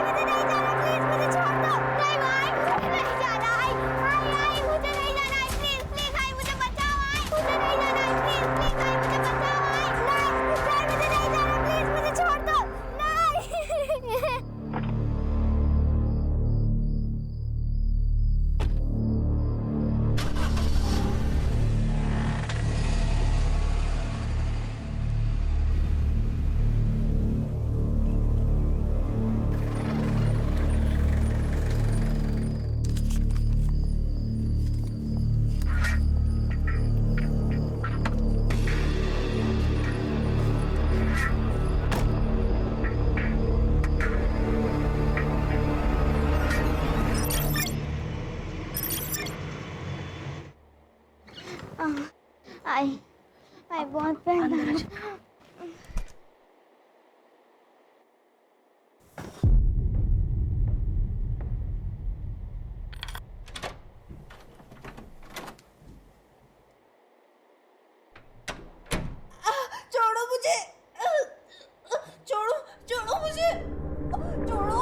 मुझे नहीं जाना, प्लीज मुझे छोड़ दो। नहीं भाई, मुझे नहीं जाना। आई मुझे नहीं जाना। प्लीज प्लीज आई मुझे बचाओ। आई मुझे नहीं जाना। प्लीज प्लीज आई मुझे बचाओ। आई नहीं मुझे नहीं जाना, प्लीज मुझे छोड़ दो। नहीं आई बहुत पैर दर्द। छोड़ो मुझे, छोड़ो छोड़ो मुझे, छोड़ो।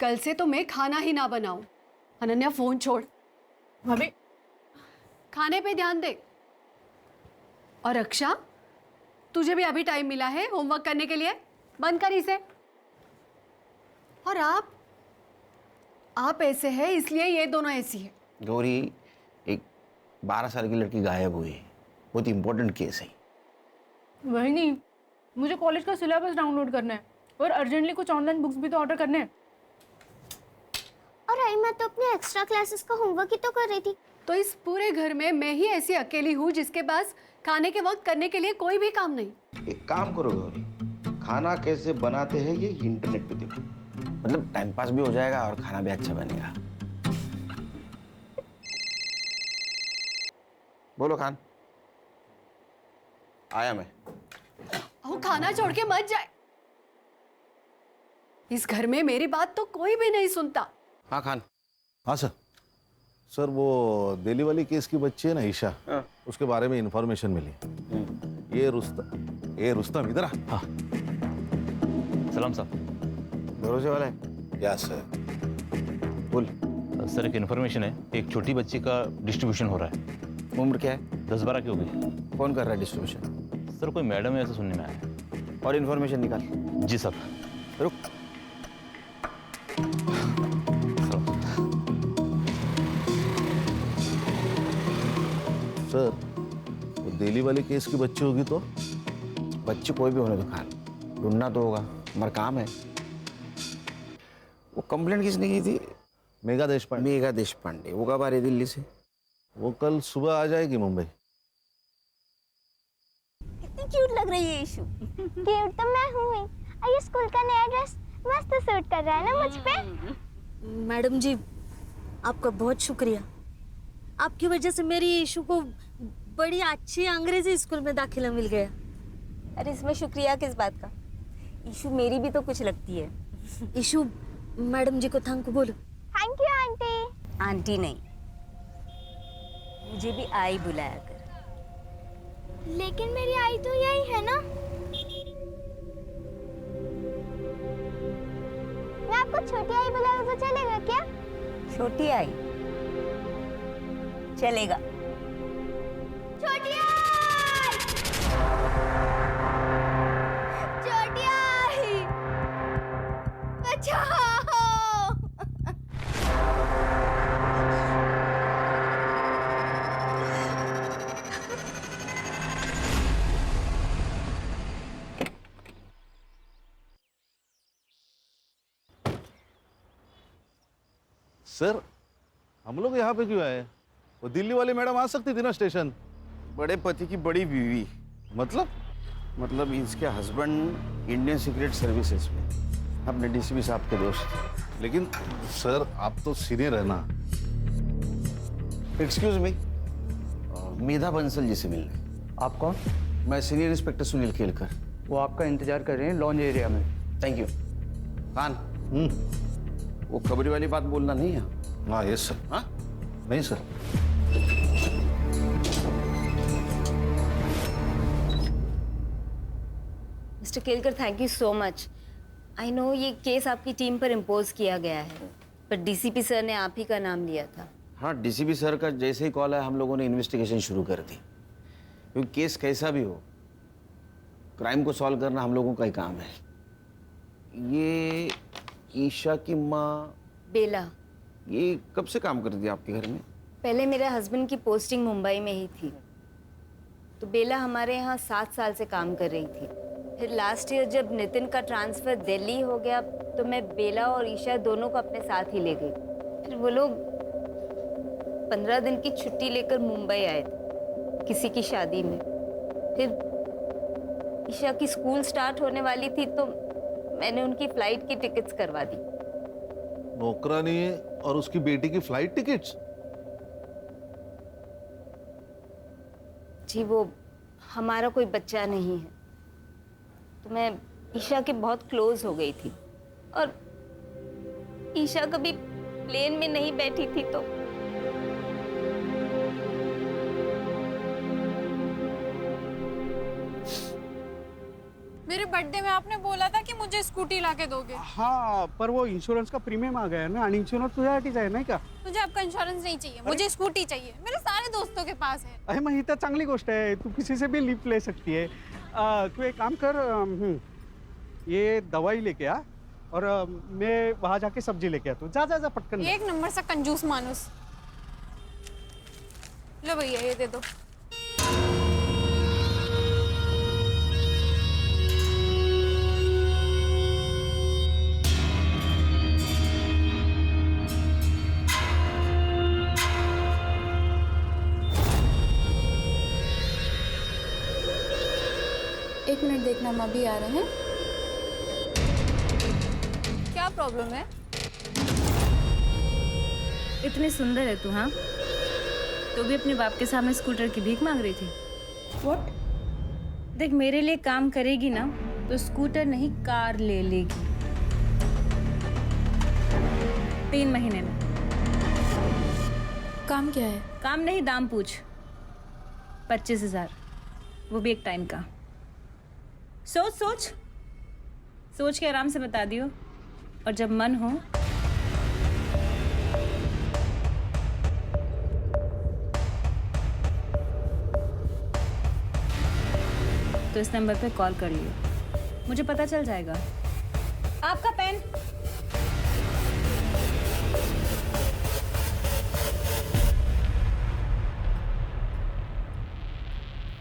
कल से तो मैं खाना ही ना बनाऊं। अनन्या फोन छोड़। भाभी खाने पे ध्यान दे। और रक्षा, तुझे भी अभी टाइम मिला है होमवर्क करने के लिए, बंद कर इसे। और आप ऐसे हैं इसलिए ये दोनों ऐसी है। गौरी, एक 12 साल की लड़की गायब हुई है, बहुत इंपॉर्टेंट केस है। वही नहीं, मुझे कॉलेज का सिलेबस डाउनलोड करना है और अर्जेंटली कुछ ऑनलाइन बुक्स भी तो ऑर्डर करने हैं। और आई मैं तो अपने एक्स्ट्रा क्लासेस का होमवर्क ही तो कर रही थी। तो इस पूरे घर में मैं ही ऐसी अकेली हूँ जिसके पास खाने के वक्त करने के लिए कोई भी काम नहीं। एक काम करो गौरी, खाना कैसे बनाते हैं ये इंटरनेट पे देखो, मतलब टाइम पास भी हो जाएगा और खाना भी अच्छा बनेगा। बोलो खान। आया मैं। वो खाना छोड़ के मत जाए। इस घर में मेरी बात तो कोई भी नहीं सुनता। हाँ खान। हाँ सर। सर वो दिल्ली वाली केस की बच्ची है ना ईशा, उसके बारे में इंफॉर्मेशन मिली। ये रुस्तम इधर आ। हाँ सलाम साहब। भरोसे वाला है? या सर। बोल। सर एक इन्फॉर्मेशन है, एक छोटी बच्ची का डिस्ट्रीब्यूशन हो रहा है। उम्र क्या है? 10-12 की हो गई। कौन कर रहा है डिस्ट्रीब्यूशन? सर कोई मैडम है ऐसा सुनने में आया है। और इन्फॉर्मेशन निकाल। जी साहब। रुक। सर वो दिल्ली वाली केस की बच्ची होगी तो? बच्ची कोई भी होने दो खान, ढूंढना तो होगा, हमारा काम है। वो कंप्लेंट किसने की थी? मेघा देशपांडे। मेघा देशपांडे। वो कब आ रही दिल्ली से? वो कल सुबह आ जाएगी मुंबई। कितनी क्यूट लग रही है ईशु। क्यूट तो मैं हूँ ही। और ये स्कूल का नया ड्रेस मस्त सूट कर रहा है ना मुझ पे। मैडम जी, आपका बहुत शुक्रिया। आपकी वजह से मेरी ईशु को बड़ी अच्छी अंग्रेजी स्कूल में दाखिला मिल गया। अरे इसमें शुक्रिया किस बात का? ईशु मेरी भी तो कुछ लगती है। ईशु मैडम जी को थैंक बोलो। Thank you aunty. आंटी नहीं, मुझे भी आई बुलाया कर। लेकिन मेरी आई तो यही है ना। मैं आपको छोटी आई बुलाऊं तो चलेगा क्या? छोटी आई चलेगा। छोटी आई, छोटी आई, बचाओ। सर हम लोग यहाँ पे क्यों आए? वो दिल्ली वाली मैडम आ सकती थी ना स्टेशन। बड़े पति की बड़ी बीवी। मतलब इसके हस्बैंड इंडियन सीक्रेट सर्विसेज में, अपने डीसीपी साहब के दोस्त। लेकिन सर आप तो सीनियर है ना। एक्सक्यूज मी, मेधा बंसल जी से मिलना। आप कौन? मैं सीनियर इंस्पेक्टर सुनील केलकर। वो आपका इंतजार कर रहे हैं लॉन्ज एरिया में। Thank you. खान, वो खबरी वाली बात बोलना नहीं है। हाँ यस सर। हाँ नहीं sir. Mister Kelkar, thank you so much. I know ये केस आपकी टीम पर इम्पोज किया गया है, पर डीसीपी सर ने आप ही का नाम लिया था। हाँ, डीसीपी सर का जैसे ही कॉल है हम लोगों ने इन्वेस्टिगेशन शुरू कर दी, क्योंकि केस कैसा भी हो, क्राइम को सॉल्व करना हम लोगों का ही काम है। ये ईशा की माँ बेला, ये कब से काम करती है आपके घर में? पहले मेरे हस्बैंड की पोस्टिंग मुंबई में ही थी, तो बेला हमारे यहाँ 7 साल से काम कर रही थी। फिर लास्ट ईयर जब नितिन का ट्रांसफ़र दिल्ली हो गया तो मैं बेला और ईशा दोनों को अपने साथ ही ले गई। फिर वो लोग 15 दिन की छुट्टी लेकर मुंबई आए थे किसी की शादी में। फिर ईशा की स्कूल स्टार्ट होने वाली थी तो मैंने उनकी फ़्लाइट की टिकट्स करवा दी। नौकरानी और उसकी बेटी की फ्लाइट टिकट्स? जी, वो हमारा कोई बच्चा नहीं है, तो मैं ईशा के बहुत क्लोज हो गई थी, और ईशा कभी प्लेन में नहीं बैठी थी तो मेरे बर्थडे में आपने बोला था कि मुझे स्कूटी लाके दोगे। हाँ, पर वो इंश्योरेंस का प्रीमियम आ गया है ना, आणि इंश्योरेंस तुझ्यासाठीच आहे नाही का? मुझे आपका इंश्योरेंस नहीं चाहिए, मुझे स्कूटी चाहिए। मेरे सारे दोस्तों के पास है। अरे मग ही तर चांगली गोष्ट आहे, तू किसी से भी लिफ्ट ले सकती है। तू एक काम कर, ये दवाई लेके आ और मैं वहाँ जाके सब्जी लेके आता हूँ। जा जा जा पटकन। एक नंबर सा कंजूस मानुस। लो भैया ये दे दो। एक मिनट देखना, हम अभी आ रहे हैं। क्या प्रॉब्लम है? इतनी सुंदर है तू, हाँ? तो भी अपने बाप के सामने स्कूटर की भीख मांग रही थी। व्हाट? देख, मेरे लिए काम करेगी ना तो स्कूटर नहीं कार ले लेगी 3 महीने में। काम क्या है? काम नहीं, दाम पूछ। 25,000, वो भी एक टाइम का। सोच सोच सोच के आराम से बता दियो, और जब मन हो तो इस नंबर पे कॉल कर लियो, मुझे पता चल जाएगा। आपका पेन।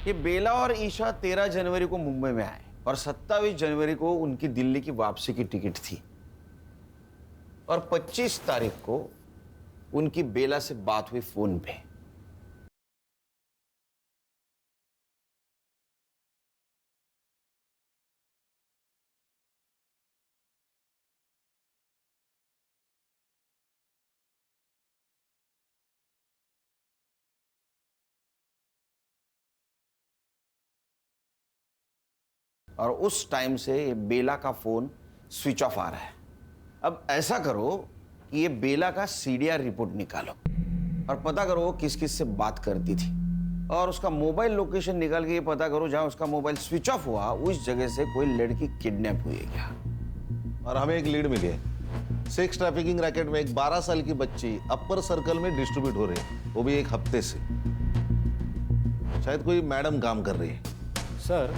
ये बेला और ईशा 13 जनवरी को मुंबई में आए और 27 जनवरी को उनकी दिल्ली की वापसी की टिकट थी, और 25 तारीख को उनकी बेला से बात हुई फोन पे। और उस टाइम से ये बेला का फोन स्विच ऑफ आ रहा है। अब ऐसा करो कि ये बेला का सीडीआर रिपोर्ट निकालो और पता करो वो किस किस से बात करती थी, और उसका मोबाइल लोकेशन निकाल के ये पता करो जहां उसका मोबाइल स्विच ऑफ हुआ उस जगह से कोई लड़की किडनैप हुई है क्या। और हमें एक लीड मिली है। सेक्स ट्रैफिकिंग रैकेट में एक 12 साल की बच्ची अपर सर्कल में डिस्ट्रीब्यूट हो रही है, वो भी एक हफ्ते से। शायद कोई मैडम काम कर रही है। सर,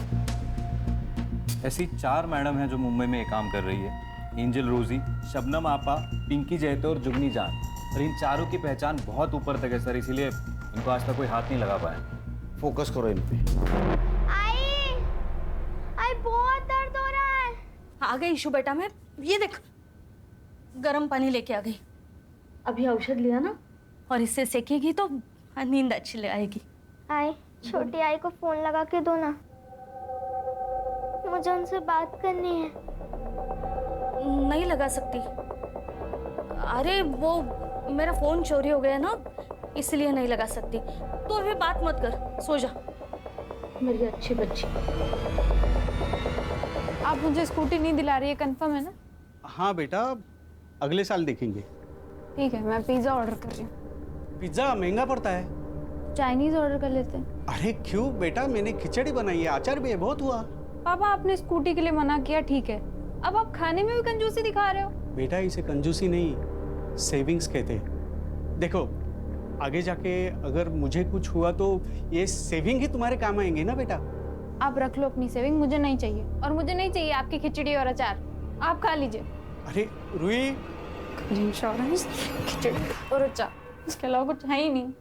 ऐसी 4 मैडम हैं जो मुंबई में काम कर रही है। एंजल रोजी, शबनम आपा, पिंकी जैतो और जुगनी जान। और इन चारों की पहचान बहुत ऊपर तक है सर, इसीलिए इनको आज तक कोई हाथ नहीं लगा पाया। फोकस करो इन पे। आई बहुत दर्द हो रहा है। आ गई ईशु बेटा, मैं ये देख गर्म पानी लेके आ गई। अभी औषध लिया ना, और इससे सेकेगी तो नींद अच्छी आएगी। आई, छोटी आई को फोन लगा के दो ना, मुझे उनसे बात करनी है। नहीं लगा सकती। अरे वो मेरा फोन चोरी हो गया ना, इसलिए नहीं लगा सकती। तो अभी बात मत कर, सो जा मेरी अच्छी बच्ची। आप मुझे स्कूटी नहीं दिला रही है, कंफर्म है ना? हाँ बेटा, अगले साल देखेंगे। ठीक है, मैं पिज्ज़ा ऑर्डर कर रही हूँ। पिज्ज़ा महंगा पड़ता है। चाइनीज ऑर्डर कर लेते हैं। अरे क्यों बेटा, मैंने खिचड़ी बनाई है, अचार भी है, बहुत हुआ। पापा आपने स्कूटी के लिए मना किया, ठीक है, अब आप खाने में भी कंजूसी दिखा रहे हो। बेटा इसे कंजूसी नहीं, सेविंग्स कहते हैं। देखो आगे जाके अगर मुझे कुछ हुआ तो ये सेविंग ही तुम्हारे काम आएंगे ना बेटा। आप रख लो अपनी सेविंग, मुझे नहीं चाहिए, और मुझे नहीं चाहिए आपकी खिचड़ी और अचार, आप खा लीजिए। अरे रुई, इंश्योरेंस, खिचड़ी और अचार, इसके अलावा कुछ है ही नहीं।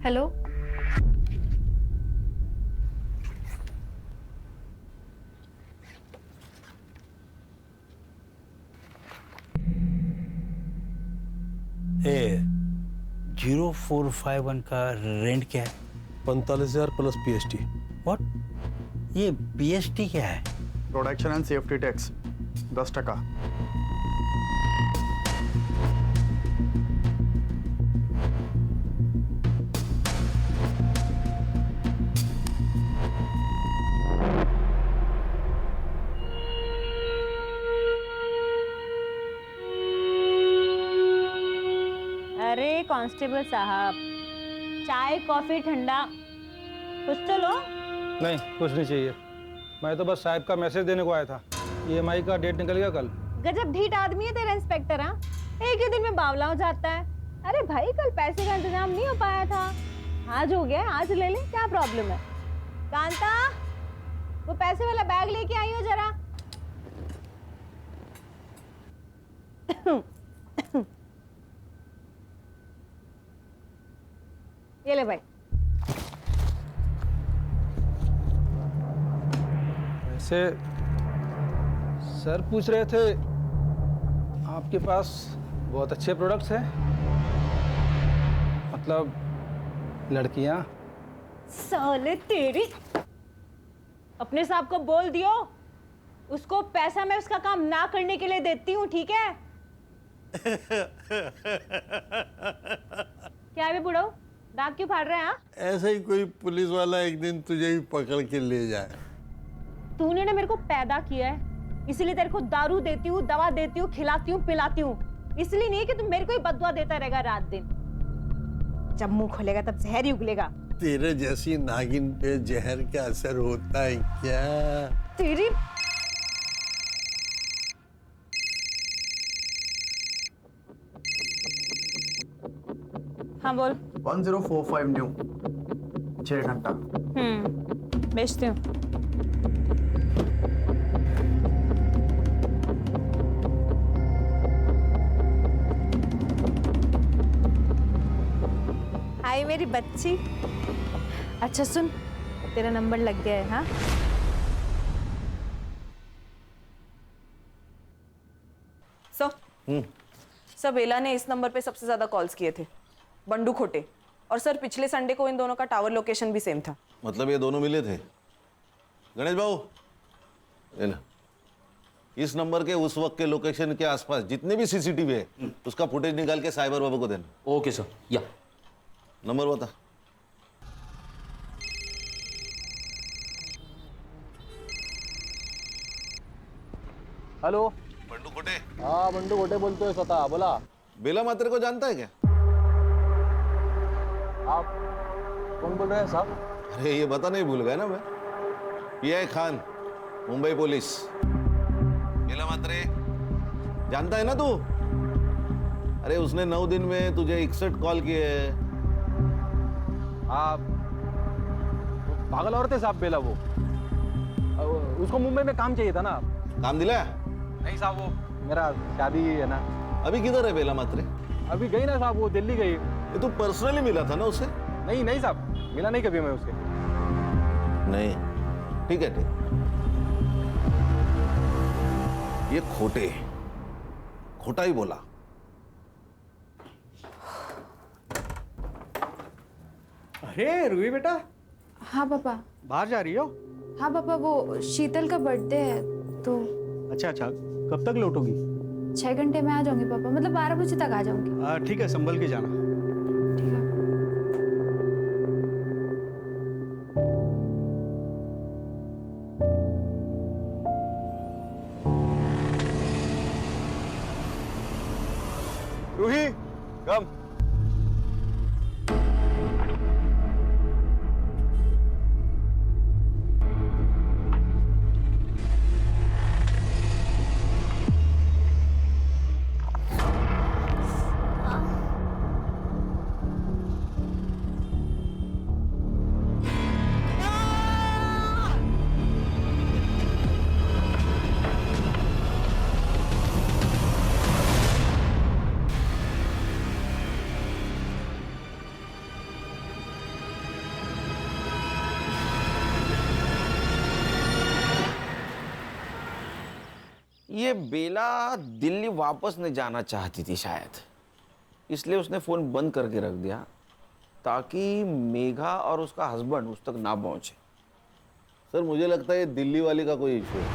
हेलो, ए 0451 का रेंट क्या है? 45,000 प्लस PST। व्हाट? ये PST क्या है? Production and safety tax 10%। अरे कांस्टेबल साहब, चाय कॉफी ठंडा कुछ तो लो। नहीं, कुछ नहीं चाहिए। मैं तो बस साहब का मैसेज देने को आया था। EMI का डेट निकल गया कल। गजब ढीठ आदमी है तेरा इंस्पेक्टर। हाँ, एक ही दिन में बावला हो जाता है। अरे भाई, कल पैसे का इंतजाम नहीं हो पाया था, आज हो गया, आज ले ले, क्या प्रॉब्लम है? कांता, वो पैसे वाला बैग लेके आई हो जरा। ये ले भाई। वैसे सर पूछ रहे थे आपके पास बहुत अच्छे प्रोडक्ट्स हैं, मतलब लड़कियां। साले तेरी, अपने साहब को बोल दियो, उसको पैसा मैं उसका काम ना करने के लिए देती हूँ, ठीक है? क्या है बुढ़ाऊ, दांत क्यों फाड़ रहे हैं? ऐसा ही कोई पुलिस वाला एक दिन तुझे भी पकड़ के ले जाए। तूने ना मेरे को पैदा किया है, इसलिए तेरे को दारू देती हूँ, दवा देती हूँ, खिलाती हूँ, पिलाती हूँ, इसलिए नहीं कि तुम मेरे को ही बददुआ देता रहेगा रात दिन। जब मुंह खोलेगा तब जहर ही उगलेगा। तेरे जैसी नागिन पे जहर का असर होता है क्या? तेरी हाँ बोल। 1045 न्यू 6 घंटा। बेचती हूँ। हाय मेरी बच्ची। अच्छा सुन, तेरा नंबर लग गया है। हाँ, सर बेला ने इस नंबर पे सबसे ज्यादा कॉल्स किए थे, बंडू खोटे। और सर पिछले संडे को इन दोनों का टावर लोकेशन भी सेम था। मतलब ये दोनों मिले थे? गणेश बाबू, ये लो। इस नंबर के उस वक्त के लोकेशन के आसपास जितने भी CCTV है उसका फुटेज निकाल के साइबर बाबू को देना। Okay sir. या नंबर बता। हेलो, बंडू खोटे। हाँ, बंडू खोटे बोलते हो स्वतः, बोला। बेला मात्रे को जानता है क्या? आप कौन बोल रहे हैं साहब? अरे ये बता नहीं भूल गया ना मैं, PI खान, मुंबई पुलिस। बेला मात्रे जानता है ना तू? अरे उसने 9 दिन में तुझे 61 कॉल किए। आप पागल औरत है साहब बेला, वो उसको मुंबई में काम चाहिए था ना। काम दिलाया? नहीं साहब, वो मेरा शादी है ना। अभी किधर है बेला मात्रे? अभी गई ना साहब, वो दिल्ली गई। ये तू पर्सनली मिला था ना उससे? नहीं नहीं साहब, मिला नहीं कभी मैं उसके। नहीं, ठीक है ठीक। ये खोटे, खोटा ही बोला। अरे रूही बेटा, हाँ पापा। बाहर जा रही हो? हाँ पापा, वो शीतल का बर्थडे है तो। अच्छा अच्छा, कब तक लौटोगी? 6 घंटे में आ जाऊंगी पापा, मतलब 12 बजे तक आ जाऊंगी। ठीक है, संभल के जाना। ठीक है। रूही, कम। ये बेला दिल्ली वापस नहीं जाना चाहती थी शायद, इसलिए उसने फोन बंद करके रख दिया ताकि मेघा और उसका हस्बैंड उस तक ना पहुंचे। सर मुझे लगता है ये दिल्ली वाली का कोई इशू है।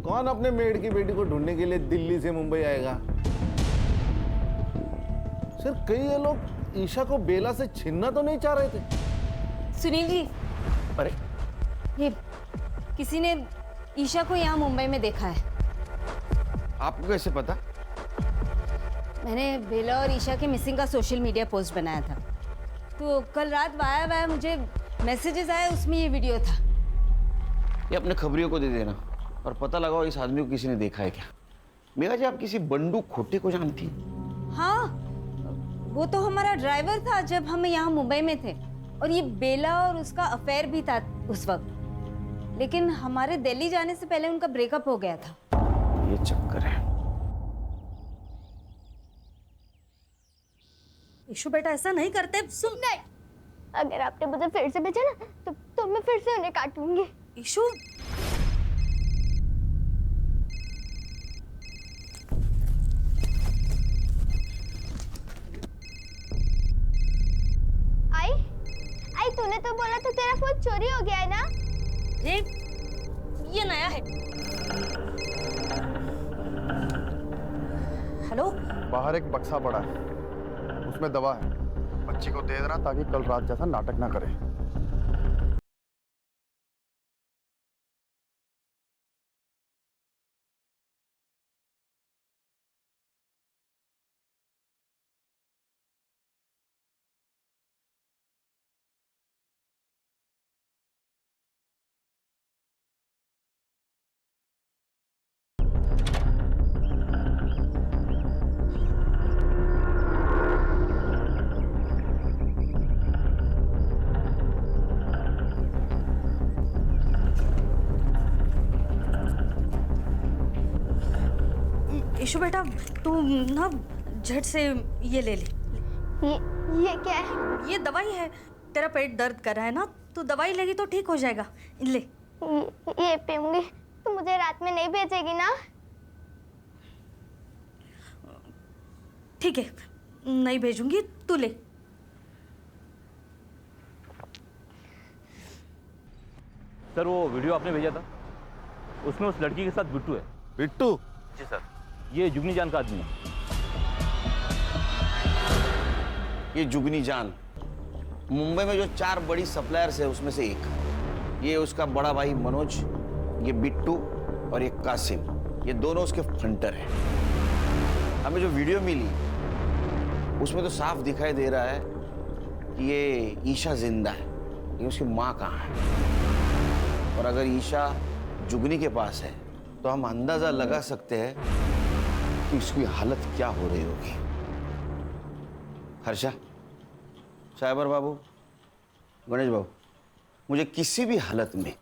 कौन अपने मेड की बेटी को ढूंढने के लिए दिल्ली से मुंबई आएगा? सर कई ये लोग ईशा को बेला से छीनना तो नहीं चाह रहे थे? सुनील जी, अरे ये किसी ने ईशा को यहाँ मुंबई में देखा है। आपको कैसे पता? मैंने बेला और ईशा के मिसिंग का सोशल मीडिया पोस्ट बनाया था, तो कल रात वाया मुझे मैसेजेस आए, उसमें ये वीडियो था। ये अपने खबरियों को दे देना और पता लगाओ इस आदमी को किसी ने देखा है क्या। मेघा जी, आप किसी बंडू खोटे को जानती? हाँ, वो तो हमारा ड्राइवर था जब हम यहाँ मुंबई में थे, और ये बेला और उसका अफेयर भी था उस वक्त, लेकिन हमारे दिल्ली जाने से पहले उनका ब्रेकअप हो गया था। ये चक्कर है। ईशु बेटा, ऐसा नहीं करते। सुन, नहीं, अगर आपने मुझे फिर से भेजा ना तो मैं फिर से उन्हें काटूंगी। ईशु, आई तूने तो बोला था तेरा फोन चोरी हो गया है ना? ये नया है। हेलो, बाहर एक बक्सा पड़ा है, उसमें दवा है, बच्ची को दे देना ताकि कल रात जैसा नाटक ना करे। ईशु बेटा, तू ना झट से ये ले ले। ये क्या है? ये दवाई है। तेरा पेट दर्द कर रहा है ना, तू दवाई लेगी तो ठीक हो जाएगा। ले। ये पीऊंगी तो मुझे रात में नहीं भेजेगी ना? ठीक है, नहीं भेजूंगी, तू ले। सर, वो वीडियो आपने भेजा था, उसमें उस लड़की के साथ बिट्टू है। बिट्टू? जी सर, ये जुगनी जान का आदमी है। ये जुगनी जान मुंबई में जो 4 बड़ी सप्लायर्स है उसमें से एक। ये उसका बड़ा भाई मनोज, ये बिट्टू और ये कासिम, ये दोनों उसके फंटर हैं। हमें जो वीडियो मिली उसमें तो साफ दिखाई दे रहा है कि ये ईशा जिंदा है, ये उसकी माँ कहाँ है। और अगर ईशा जुगनी के पास है तो हम अंदाजा लगा सकते हैं कि उसकी हालत क्या हो रही होगी। हर्षा, साइबर बाबू, गणेश बाबू, मुझे किसी भी हालत में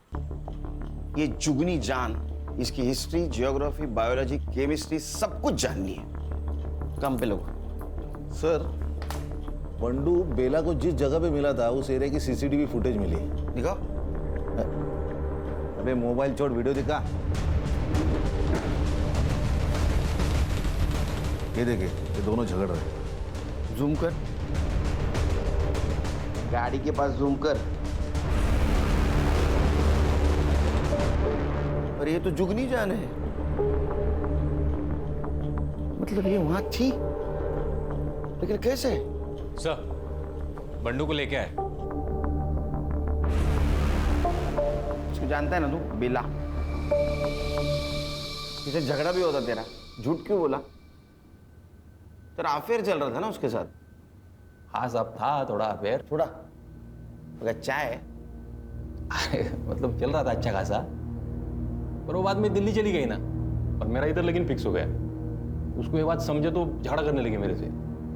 ये जुगनी जान, इसकी हिस्ट्री, जियोग्राफी, बायोलॉजी, केमिस्ट्री सब कुछ जाननी है। काम पे लोग। सर, बंडू बेला को जिस जगह पे मिला था उस एरिया की सीसीटीवी फुटेज मिली है। दिखाओ। अबे मोबाइल छोड़, वीडियो दिखा। ये देखिए, ये दोनों झगड़ रहे हैं। जूम कर, गाड़ी के पास जूम कर। और ये तो जुगनी जान है, मतलब ये वहां थी, लेकिन कैसे? सर, बंडू को लेके आए। उसको जानता है ना तू, बेला? इसे झगड़ा भी होता तेरा, झूठ क्यों बोला? तेरा अफेयर चल रहा था ना उसके साथ? हाँ साहब, था थोड़ा अफेयर। थोड़ा? अगर चाय मतलब चल रहा था अच्छा खासा, पर वो बाद में दिल्ली चली गई ना, और मेरा इधर लेकिन फिक्स हो गया। उसको ये बात समझे तो झगड़ा करने लगी मेरे से,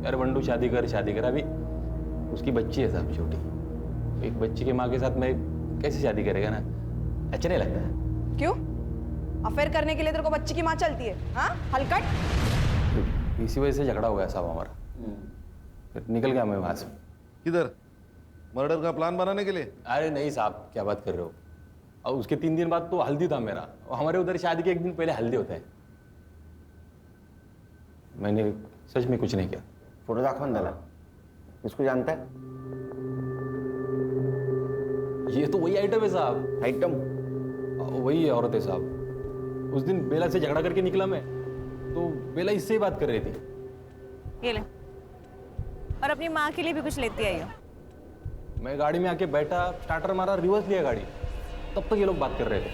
यार बंडू शादी कर शादी कर। अभी उसकी बच्ची है साहब, छोटी। तो एक बच्ची की माँ के साथ मैं कैसे शादी करेगा ना, अच्छा नहीं लगता है। क्यों? अफेयर करने के लिए तेरे को बच्ची की माँ चलती है? हाँ, हलकट। इसी वजह से झगड़ा हो गया साहब हमारा, फिर निकल गया मैं वहां से। किधर? मर्डर का प्लान बनाने के लिए? अरे नहीं साहब, क्या बात कर रहे हो। और उसके 3 दिन बाद तो हल्दी था मेरा, और हमारे उधर शादी के 1 दिन पहले हल्दी होता है। मैंने सच में कुछ नहीं किया। फोटो दाखवन दाला, इसको जानता है? ये तो वही आइटम है साहब। आइटम? वही औरत है साहब। उस दिन बेला से झगड़ा करके निकला मैं, तो बेला इससे ही बात कर रही थी। ये ले, और अपनी माँ के लिए भी कुछ लेती आई हो। मैं गाड़ी में आके बैठा, स्टार्टर मारा, रिवर्स लिया गाड़ी, तब तक ये लोग बात कर रहे थे।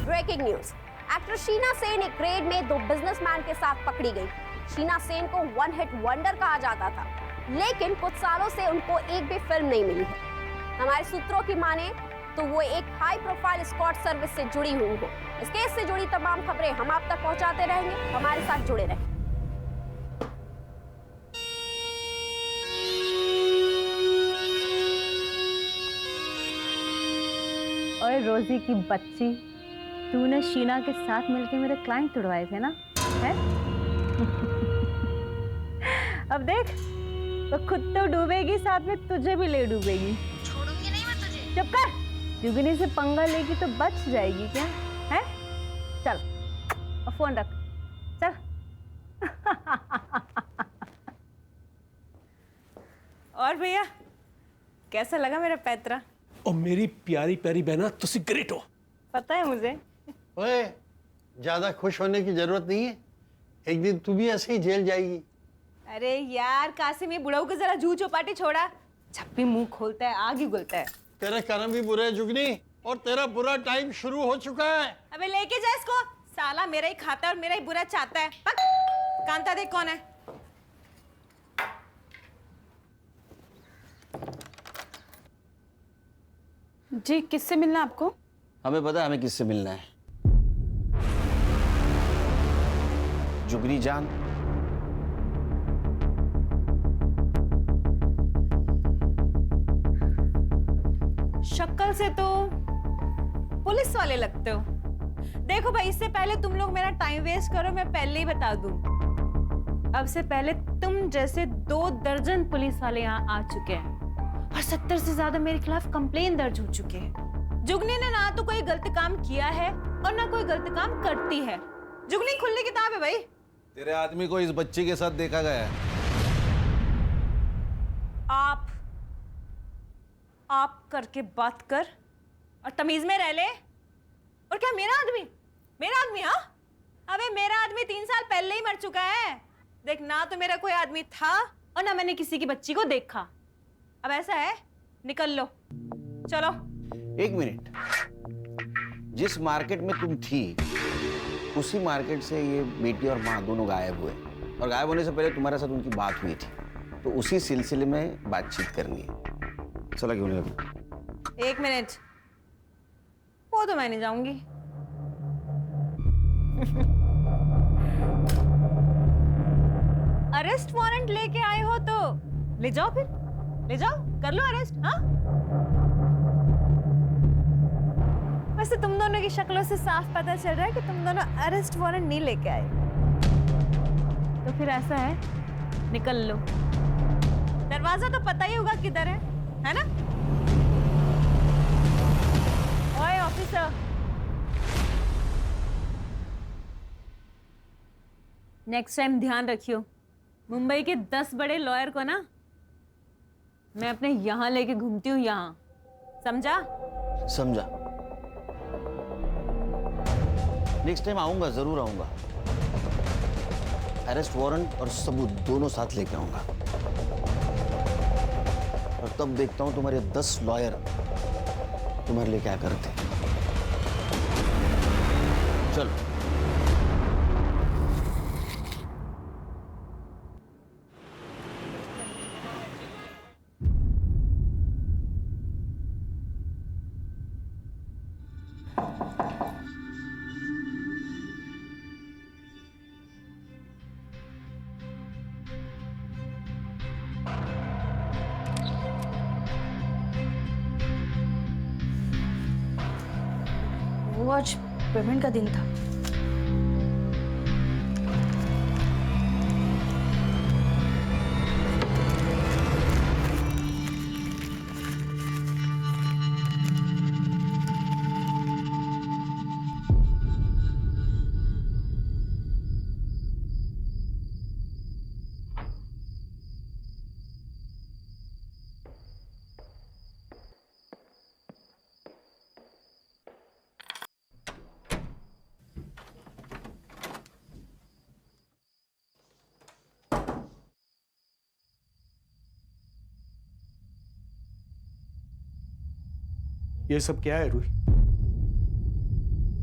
Breaking news, actor Sheena Sen एक रेड में 2 बिजनेसमैन के साथ पकड़ी गई। शीना सेन को 1 हिट वंडर कहा जाता था, लेकिन कुछ सालों से उनको एक भी फिल्म नहीं मिली है। हमारे सूत्रों की माने तो वो एक हाई प्रोफाइल एस्कॉर्ट सर्विस से जुड़ी हुई हो। इस केस से जुड़ी तमाम खबरें हम आप तक पहुंचाते रहेंगे, हमारे साथ जुड़े रहें। और रोजी की बच्ची, तूने शीना के साथ मिलकर मेरे क्लाइंट तुड़वाए थे ना, है? अब देख, वो खुद तो डूबेगी, साथ में तुझे भी ले डूबेगी। छोड़ूंगी नहीं मैं तुझे। चुप कर, जुगनी से पंगा लेगी तो बच जाएगी क्या, है? चल, और फोन रख, चल। और भैया, कैसा लगा मेरा पैतरा? और मेरी प्यारी प्यारी बहना, तुसी ग्रेट हो। पता है मुझे। ओए, ज्यादा खुश होने की जरूरत नहीं है, एक दिन तू भी ऐसे ही जेल जाएगी। अरे यार कासिम, ये बुढ़ाऊ को जरा जू चौपाटी छोड़ा, जब भी मुंह खोलता है आग ही गुलता है। तेरे कर्म भी बुरे है जुगनी, और तेरा बुरा टाइम शुरू हो चुका है। अबे लेके जा इसको, साला मेरा ही खाता है और मेरा ही बुरा चाहता है। पक, कांता देख कौन है। जी, किससे मिलना आपको? हमें पता है हमें किससे मिलना है। जुगनी जान। शक्ल से तो पुलिस वाले लगते हो। देखो भाई, इससे पहले तुम लोग मेरा टाइम वेस्ट करो, मैं पहले ही बता दूं, अब से पहले तुम जैसे 2 दर्जन पुलिस वाले यहाँ आ चुके हैं, और 70 से ज्यादा मेरे खिलाफ कंप्लेन दर्ज हो चुके हैं। जुगनी ने ना तो कोई गलत काम किया है और ना कोई गलत काम करती है। जुगनी खुली किताब है भाई। तेरे आदमी को इस बच्ची के साथ देखा गया है। आप करके बात कर और तमीज में रह ले। और क्या मेरा आदमी? हाँ, अबे मेरा आदमी 3 साल पहले ही मर चुका है। देख, ना तो मेरा कोई आदमी था और ना मैंने किसी की बच्ची को देखा। अब ऐसा है, निकल लो, चलो। 1 मिनट, जिस मार्केट में तुम थी उसी मार्केट से ये बेटी और माँ दोनों गायब हुए, और गायब होने से पहले तुम्हारे साथ उनकी बात हुई थी, तो उसी सिलसिले में बातचीत करनी है। चला क्यों नहीं अभी? 1 मिनट, वो तो मैं नहीं जाऊंगी। अरेस्ट वारंट लेके आए हो तो ले जाओ, फिर ले जाओ, कर लो अरेस्ट। हाँ, वैसे तुम दोनों की शक्लों से साफ पता चल रहा है कि तुम दोनों अरेस्ट वारंट नहीं लेके आए। तो फिर ऐसा है, निकल लो। दरवाजा तो पता ही होगा किधर है ना? ओए ऑफिसर, नेक्स्ट टाइम ध्यान रखियो, मुंबई के 10 बड़े लॉयर को ना मैं अपने यहाँ लेके घूमती हूँ, यहाँ, समझा? समझा। नेक्स्ट टाइम आऊंगा, जरूर आऊंगा। अरेस्ट वारंट और सबूत दोनों साथ लेके आऊंगा, और तब देखता हूं तुम्हारे 10 लॉयर तुम्हारे लिए क्या करते। चलो। वो आज पेमेंट का दिन था। ये सब क्या है रूही?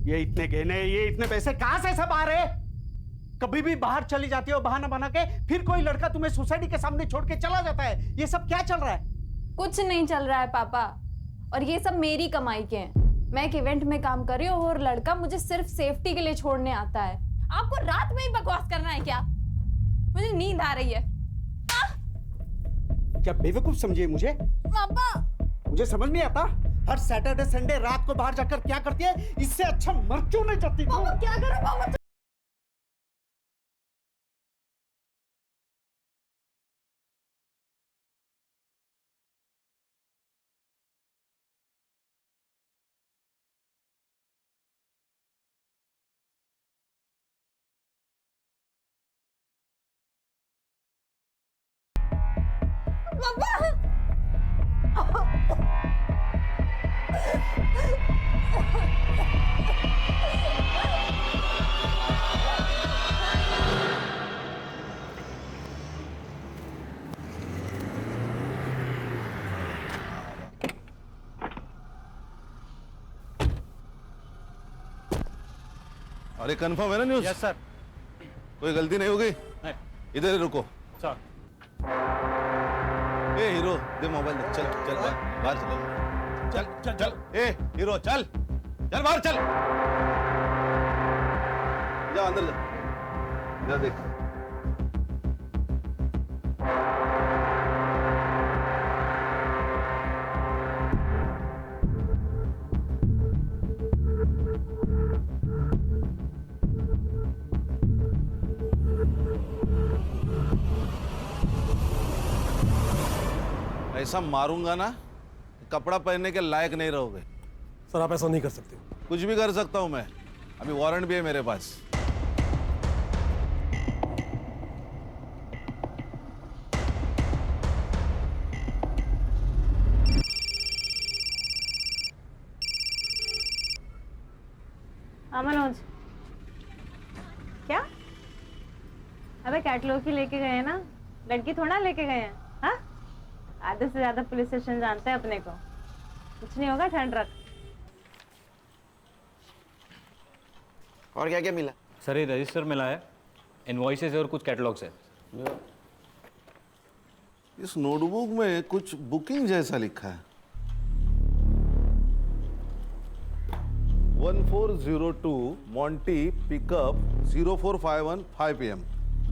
ये इतने गहने, ये इतने पैसे कहां से सब आ रहे? कभी भी बाहर चली जाती हो बहाना बना के, फिर कोई लड़का तुम्हें सोसाइटी के सामने छोड़ के चला जाता है। ये सब क्या चल रहा है? कुछ नहीं चल रहा है पापा, और ये सब मेरी कमाई के हैं। मैं एक इवेंट में काम कर रही हूँ और लड़का मुझे सिर्फ सेफ्टी के लिए छोड़ने आता है। आपको रात में ही बकवास करना है क्या? मुझे नींद आ रही है। क्या बेवकूफ समझिए मुझे? पापा मुझे समझ नहीं आता, हर सैटरडे संडे रात को बाहर जाकर क्या करती है? इससे अच्छा मर क्यों नहीं जाती? पापा क्या करूं पापा? अरे कंफर्म है ना न्यूज़? Yes sir. कोई गलती नहीं होगी? इधर ही रुको। सर। ए हीरो, दे मोबाइल। चल चल बाहर चल। चल चल चल। ए हीरो चल, चल बाहर चल। जा अंदर जा, जा देख। ऐसा मारूंगा ना, कपड़ा पहनने के लायक नहीं रहोगे। सर आप ऐसा नहीं कर सकते। कुछ भी कर सकता हूं मैं, अभी वारंट भी है मेरे पास। मनोज, क्या? अबे कैटलॉग ही लेके गए हैं ना, लड़की थोड़ा लेके गए हैं। हाँ, आधे से ज्यादा पुलिस स्टेशन जानते हैं अपने को। कुछ नहीं होगा, ठंड रख। और क्या क्या मिला? सर ये रजिस्टर मिला है, इनवॉइसेस और कुछ कैटलॉग्स है। इस नोटबुक में कुछ बुकिंग जैसा लिखा है। 1402 मॉन्टी पिकअप 0451 5 PM,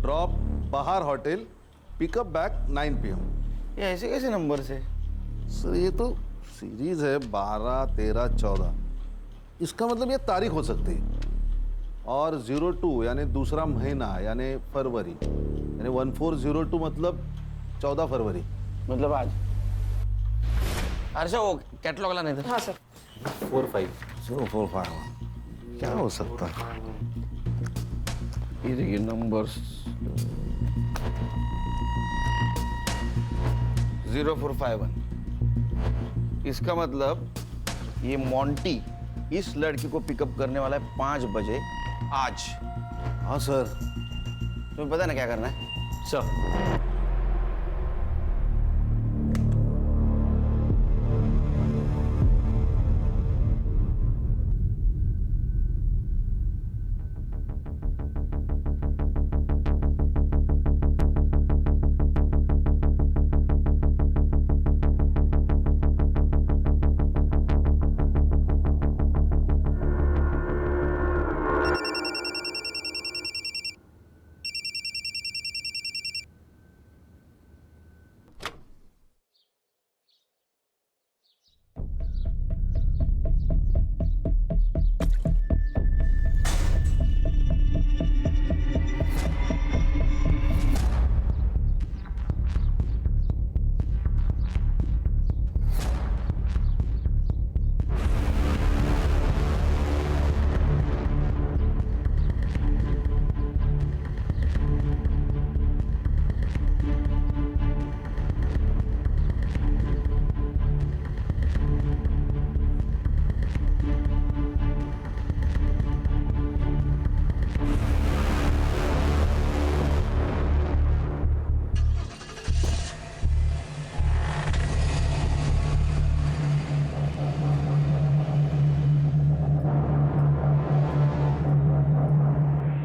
ड्रॉप बाहर होटल, पिकअप बैक 9 PM। ये ऐसे कैसे नंबर से? सर ये तो सीरीज है 12, 13, 14। इसका मतलब ये तारीख हो सकती है। और 02 यानी दूसरा महीना यानी फरवरी, यानी 1402 मतलब 14 फरवरी, मतलब आज। अच्छा वो कैटलॉग लाने थे। हाँ सर। 045 क्या हो सकता है? ये देखिए नंबर्स। 0451। इसका मतलब ये मोंटी इस लड़की को पिकअप करने वाला है 5 बजे आज। हाँ सर। तुम्हें पता है ना क्या करना है? सर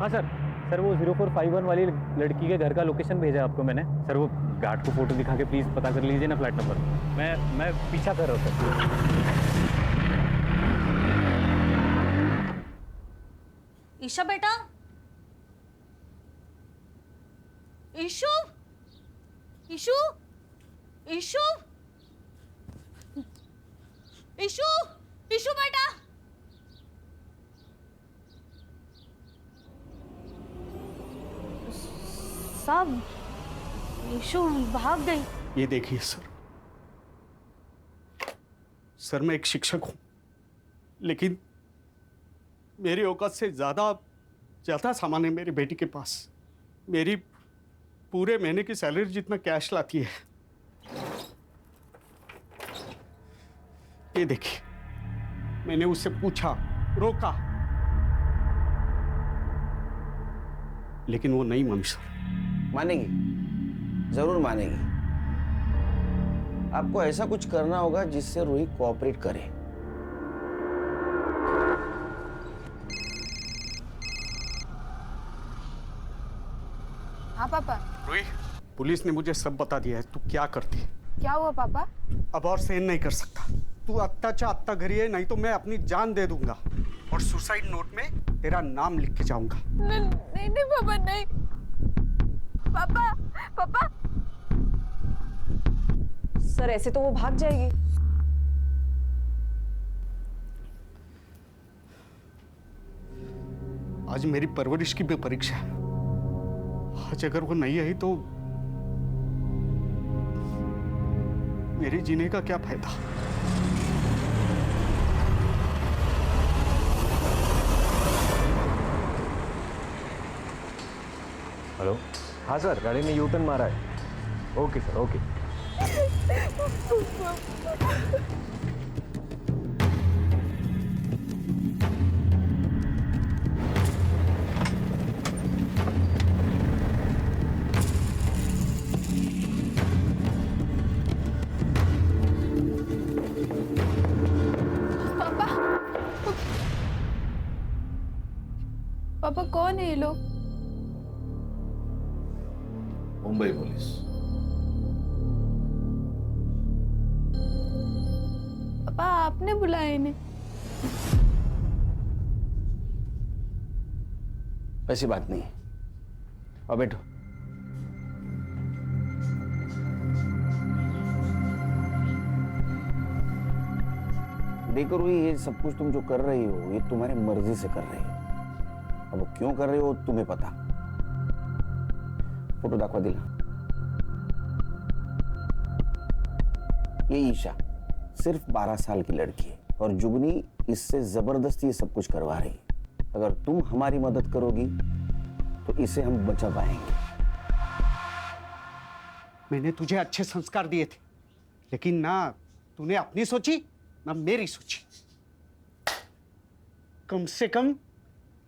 हाँ सर। सर वो 0451 वाली लड़की के घर का लोकेशन भेजा आपको मैंने। सर वो गार्ड को फोटो दिखा के प्लीज़ पता कर लीजिए ना फ्लैट नंबर। मैं पीछा कर रहा हूँ सर। ईशा बेटा, ईशु, ईशु, ईशु, ईशु, ईशु बेटा। साहब, ईशु भाग गई। ये देखिए सर मैं एक शिक्षक हूं, लेकिन मेरी औकात से ज्यादा सामान है मेरी बेटी के पास। मेरी पूरे महीने की सैलरी जितना कैश लाती है। ये देखिए, मैंने उससे पूछा, रोका, लेकिन वो नहीं मानी सर। मानेगी, जरूर मानेगी। आपको ऐसा कुछ करना होगा जिससे रूही कोऑपरेट करे। हाँ पापा। रूही, पुलिस ने मुझे सब बता दिया है। तू क्या करती है? क्या हुआ पापा? अब और सहन नहीं कर सकता। तू अत्ता अत्ता घरी है, नहीं तो मैं अपनी जान दे दूंगा और सुसाइड नोट में तेरा नाम लिख के जाऊंगा। नहीं नहीं पापा, नहीं पापा। पापा सर ऐसे तो वो भाग जाएगी। आज मेरी परवरिश की भी परीक्षा है। आज अगर वो नहीं आई तो मेरे जीने का क्या फायदा? हेलो। हाँ सर, गाड़ी ने यू टर्न मारा है। Okay sir, okay. पापा कौन है ये लोग? मुंबई पुलिस। पापा आपने बुलाया इन्हें? ऐसी बात नहीं है। और बैठो। देखो रूही, ये सब कुछ तुम जो कर रही हो ये तुम्हारी मर्जी से कर रही हो। अब क्यों कर रहे हो तुम्हें पता। फोटो दाखवा दिला। ये ईशा सिर्फ 12 साल की लड़की है और जुगनी इससे जबरदस्ती ये सब कुछ करवा रही है। अगर तुम हमारी मदद करोगी तो इसे हम बचा पाएंगे। मैंने तुझे अच्छे संस्कार दिए थे, लेकिन ना तूने अपनी सोची ना मेरी सोची। कम से कम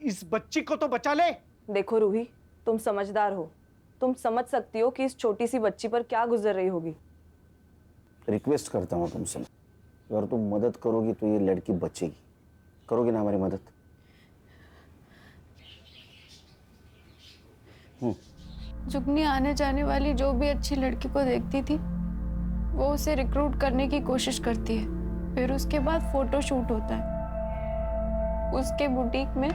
इस बच्ची को तो बचा ले। देखो रूही, तुम समझदार हो, तुम समझ सकती हो कि इस छोटी सी बच्ची पर क्या गुजर रही होगी। रिक्वेस्ट करता हूँ तुमसे, अगर तुम मदद करोगी तो ये लड़की बचेगी। करोगी ना हमारी मदद? जुगनी आने जाने वाली जो भी अच्छी लड़की को देखती थी वो उसे रिक्रूट करने की कोशिश करती है। फिर उसके बाद फोटो शूट होता है। उसके बुटीक में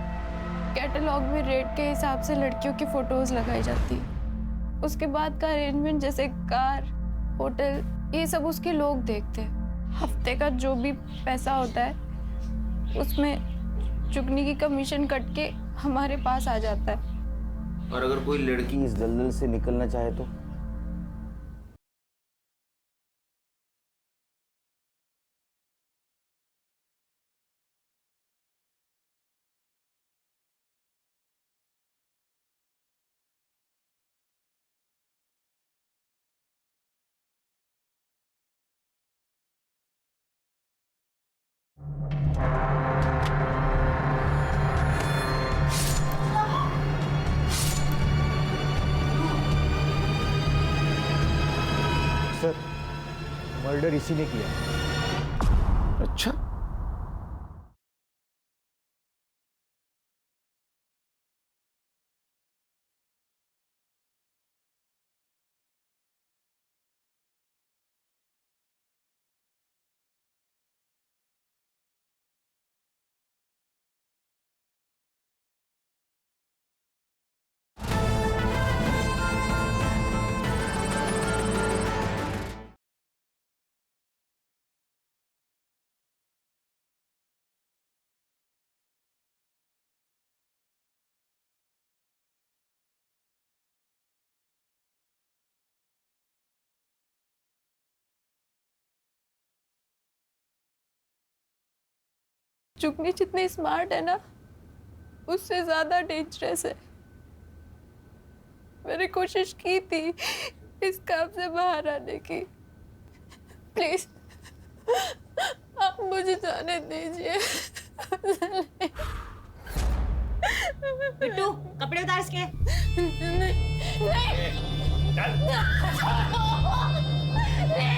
कैटलॉग में रेट के हिसाब से लड़कियों की फोटोज लगाई जाती है। उसके बाद का अरेंजमेंट जैसे कार, होटल, ये सब उसके लोग देखते हैं। हफ्ते का जो भी पैसा होता है उसमें जुगनी की कमीशन कट के हमारे पास आ जाता है। और अगर कोई लड़की इस दलदल से निकलना चाहे तो? सर, मर्डर इसी ने किया। अच्छा, जुगनी जितनी स्मार्ट है ना उससे ज्यादा डेंजरस है। मैंने कोशिश की थी इस काम से बाहर आने की। प्लीज आप मुझे जाने दीजिए। बिट्टू, कपड़े उतार इसके।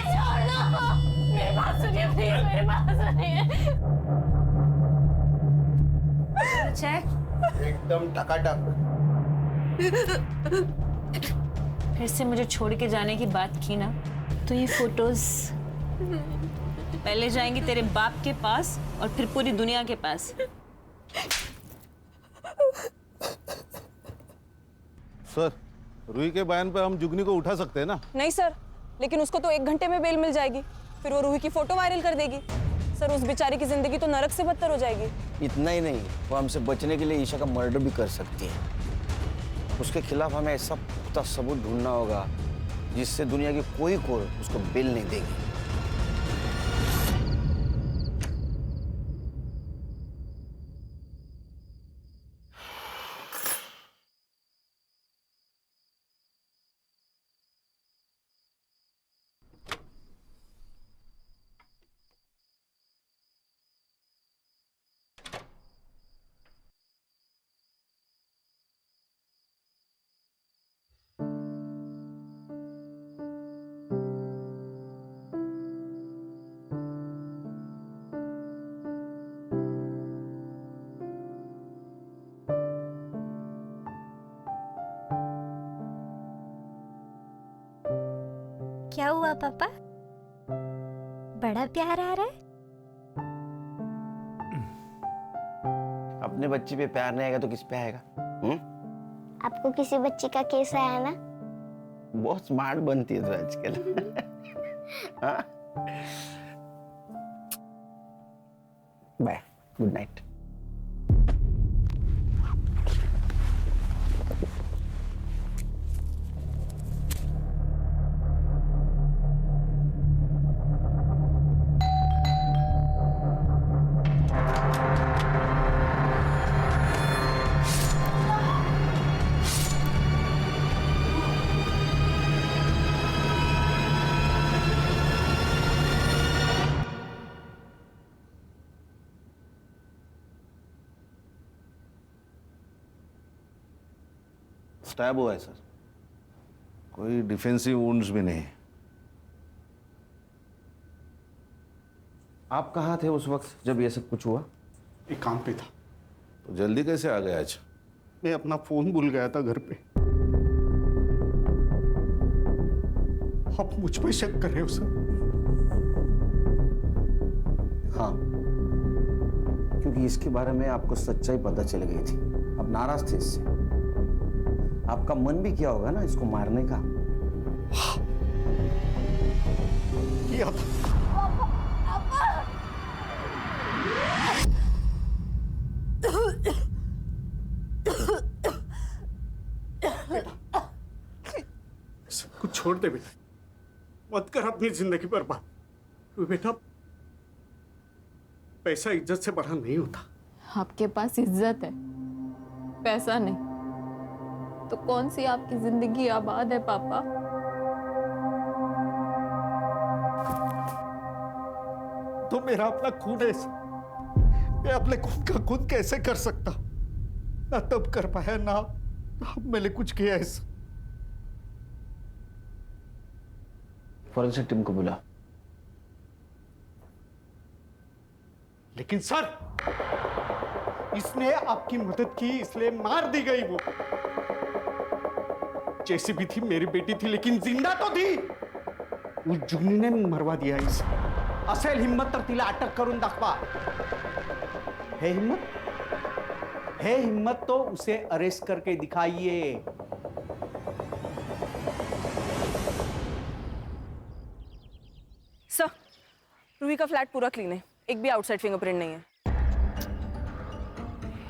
छोड़ दो। मेरी बात सुनिए प्लीज, मेरी बात सुनिए। एकदम टकाटक। फिर से मुझे छोड़ के जाने की बात की ना तो ये फोटोज पहले जाएंगी तेरे बाप के पास और फिर पूरी दुनिया के पास। सर, रूही के बयान पे हम जुगनी को उठा सकते हैं ना? नहीं सर, लेकिन उसको तो 1 घंटे में बेल मिल जाएगी, फिर वो रूही की फोटो वायरल कर देगी। सर, उस बेचारी की जिंदगी तो नरक से बदतर हो जाएगी। इतना ही नहीं, वो हमसे बचने के लिए ईशा का मर्डर भी कर सकती है। उसके खिलाफ हमें ऐसा पुख्ता सबूत ढूंढना होगा जिससे दुनिया की कोई कोर्ट उसको बेल नहीं देगी। क्या हुआ पापा? बड़ा प्यार आ रहा है? अपने बच्चे पे प्यार नहीं आएगा तो किस पे आएगा? आपको किसी बच्ची का केस आया ना? बहुत स्मार्ट बनती है तो आजकल। हाँ? Bye, good night. स्टैब हुआ है सर, कोई डिफेंसिव वुंड्स भी नहीं है। आप कहाँ थे उस वक्त जब ये सब कुछ हुआ? एक काम पे था। तो जल्दी कैसे आ गए आज? मैं अपना फोन भूल गया था घर पे। आप मुझ पे शक कर रहे हो सर? हाँ, क्योंकि इसके बारे में आपको सच्चाई पता चल गई थी। अब नाराज थे इससे। आपका मन भी किया होगा ना इसको मारने का। किया था। सब कुछ छोड़ दे बेटा, मत कर अपनी जिंदगी बर्बाद। तो बेटा, पैसा इज्जत से बड़ा नहीं होता। आपके पास इज्जत है, पैसा नहीं, तो कौन सी आपकी जिंदगी आबाद है पापा? तो मेरा अपना खून है। मैं अपने खून का खुद कैसे कर सकता? ना तब कर पाया, ना अब मैंने कुछ किया ऐसा। फॉरेंसिक टीम को बुला। लेकिन सर, इसने आपकी मदद की इसलिए मार दी गई। वो जैसी भी थी मेरी बेटी थी, लेकिन जिंदा तो थी। वो जुगनी ने मरवा दिया इसे। असेल हिम्मत तर तिला अटक करून दाखवा। है हिम्मत? है हिम्मत तो उसे अरेस्ट करके दिखाइए। सर, रूही का फ्लैट पूरा क्लीन है, एक भी आउटसाइड फिंगरप्रिंट नहीं है।